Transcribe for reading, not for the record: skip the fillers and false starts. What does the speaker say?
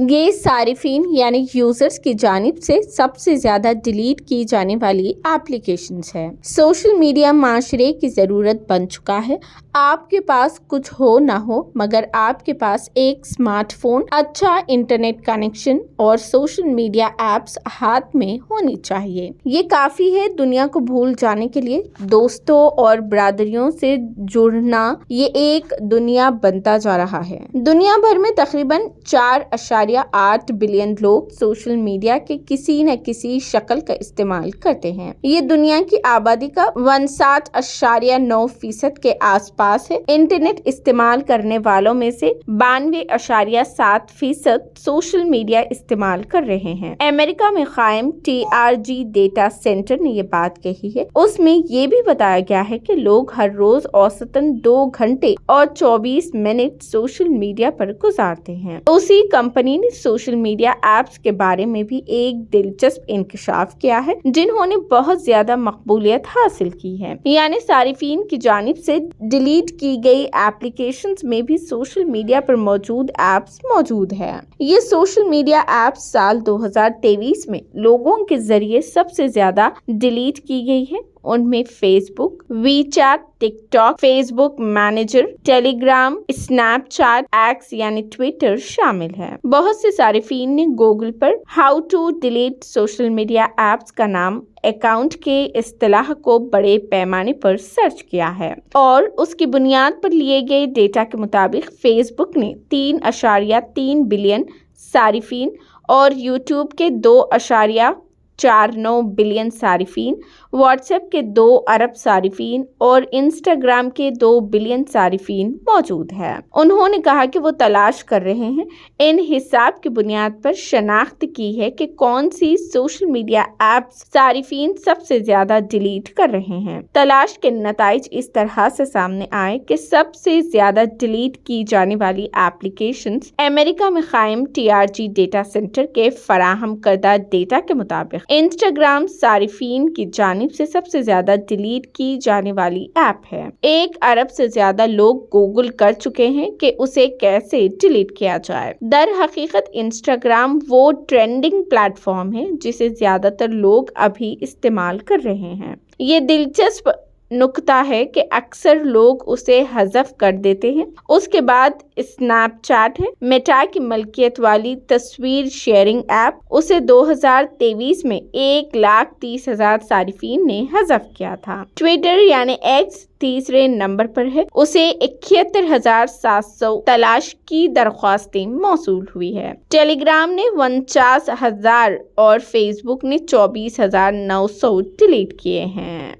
یہ صارفین یعنی یوزرز کی جانب سے سب سے زیادہ ڈیلیٹ کی جانے والی ایپلیکیشنز ہے۔ سوشل میڈیا معاشرے کی ضرورت بن چکا ہے۔ آپ کے پاس کچھ ہو نہ ہو مگر آپ کے پاس ایک سمارٹ فون، اچھا انٹرنیٹ کنیکشن اور سوشل میڈیا ایپس ہاتھ میں ہونی چاہیے۔ یہ کافی ہے دنیا کو بھول جانے کے لیے۔ دوستوں اور برادریوں سے جڑنا یہ ایک دنیا بنتا جا رہا ہے۔ دنیا بھر میں تقریباً 4.8 بلین لوگ سوشل میڈیا کے کسی نہ کسی شکل کا استعمال کرتے ہیں۔ یہ دنیا کی آبادی کا 59.9% کے آس پاس ہے۔ انٹرنیٹ استعمال کرنے والوں میں سے 92.7% سوشل میڈیا استعمال کر رہے ہیں۔ امریکہ میں قائم TRG ڈیٹا سینٹر نے یہ بات کہی ہے۔ اس میں یہ بھی بتایا گیا ہے کہ لوگ ہر روز اوسطاً 2 گھنٹے اور 24 منٹ سوشل میڈیا پر گزارتے ہیں۔ اسی کمپنی نے سوشل میڈیا ایپس کے بارے میں بھی ایک دلچسپ انکشاف کیا ہے جنہوں نے بہت زیادہ مقبولیت حاصل کی ہے۔ یعنی صارفین کی جانب سے ڈیلیٹ کی گئی ایپلیکیشنز میں بھی سوشل میڈیا پر موجود ایپس موجود ہیں۔ یہ سوشل میڈیا ایپس سال 2023 میں لوگوں کے ذریعے سب سے زیادہ ڈیلیٹ کی گئی ہے۔ ان میں Facebook, WeChat, TikTok, Facebook manager, Telegram, Snapchat, X یعنی ٹویٹر شامل ہے۔ بہت سے صارفین نے گوگل پر how to delete social media apps کا نام اکاؤنٹ کے اصطلاح کو بڑے پیمانے پر سرچ کیا ہے اور اس کی بنیاد پر لیے گئے ڈیٹا کے مطابق فیس بک نے 3.3 بلین صارفین اور یوٹیوب کے 2.49 بلین صارفین، واٹس ایپ کے 2 ارب صارفین اور انسٹاگرام کے 2 بلین صارفین موجود ہیں۔ انہوں نے کہا کہ وہ تلاش کر رہے ہیں، ان حساب کی بنیاد پر شناخت کی ہے کہ کون سی سوشل میڈیا ایپس صارفین سب سے زیادہ ڈیلیٹ کر رہے ہیں۔ تلاش کے نتائج اس طرح سے سامنے آئے کہ سب سے زیادہ ڈیلیٹ کی جانے والی ایپلیکیشنز امریکہ میں قائم TRG ڈیٹا سینٹر کے فراہم کردہ ڈیٹا کے مطابق انسٹاگرام صارفین کی جانب سے سب سے زیادہ ڈیلیٹ کی جانے والی ایپ ہے۔ 1 ارب سے زیادہ لوگ گوگل کر چکے ہیں کہ اسے کیسے ڈیلیٹ کیا جائے۔ در حقیقت انسٹاگرام وہ ٹرینڈنگ پلیٹ فارم ہے جسے زیادہ تر لوگ ابھی استعمال کر رہے ہیں۔ یہ دلچسپ نکتہ ہے کہ اکثر لوگ اسے حذف کر دیتے ہیں۔ اس کے بعد اسنیپ چیٹ ہے، میٹا کی ملکیت والی تصویر شیئرنگ ایپ۔ اسے 2023 میں 1,30,000 صارفین نے حذف کیا تھا۔ ٹویٹر یعنی ایکس تیسرے نمبر پر ہے، اسے 71,700 تلاش کی درخواستیں موصول ہوئی ہے۔ ٹیلی گرام نے 49,000 اور فیس بک نے 24,900 ڈیلیٹ کیے ہیں۔